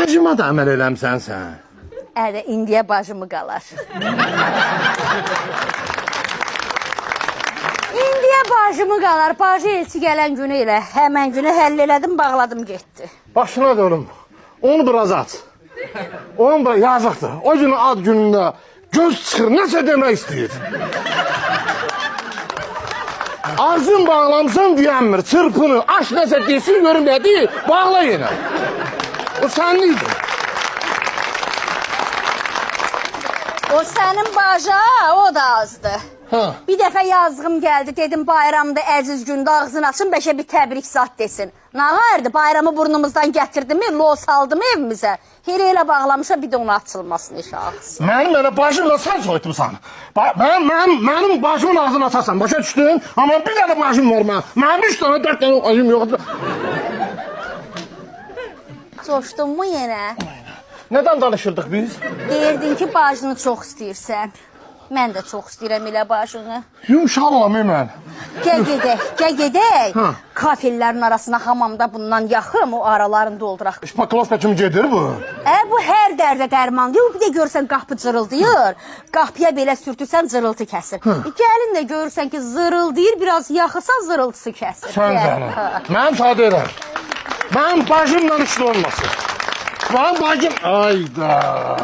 Bacıma da əməl eləmsən sən. Ədə, indiyə bacımı qalar. İndiyə bacımı qalar. Bacı elçi gələn günü elə. Həmən günü həll elədim, bağladım, getdi. Başına dönüm. Onu biraz at. Onun biraz yazıqdır. O günü ad günündə göz çıxır, nəsə demək istəyir. Ağzın bağlamsan deyəmir, çırpını, aç nəsə desin, görüm nə deyil, bağla yenə. O sənliydi. O sənin baca, o da azdı. Ha. Bir dəfə yazığım gəldi, dedim bayramda əziz gündə ağzını açın, bəlkə bir təbrik zat desin. Nağayırdı, bayramı burnumuzdan gətirdimi, lo saldım evimizə. Elə bağlamışa bir də onu açılmasını şahs. Mənim elə bacımla sən soyutmuşsan. Mənim bacımın ağzını açarsan, başa düşdün? Amma bir dənə bacım var mən. Mənim 3 dənə, 4 dənə bacım yoxdur. Coşdun mu yenə? Nədən danışırdıq biz? Deyirdin ki, bacını çox istəyirsən. Mən də çox istəyirəm elə bacını. Yumşalam mən. Gəl gedək. Ha. Kafellərin arasına hamamda bundan yaxım, o aralarını dolduraq. Şpaklovka kimi gedir bu. Bu hər dərdə dərman deyil. Bir də görürsən qapı cırıldayır. Qapıya belə sürtürsən cırıltı kəsir. Gəlin də görürsən ki, zırıldayır, biraz yaxırsan zırıltısı kəsir. Sən canım. Mənim sadə elə. Mənim bacımla işli olmasın. Mənim bacım... Ayda.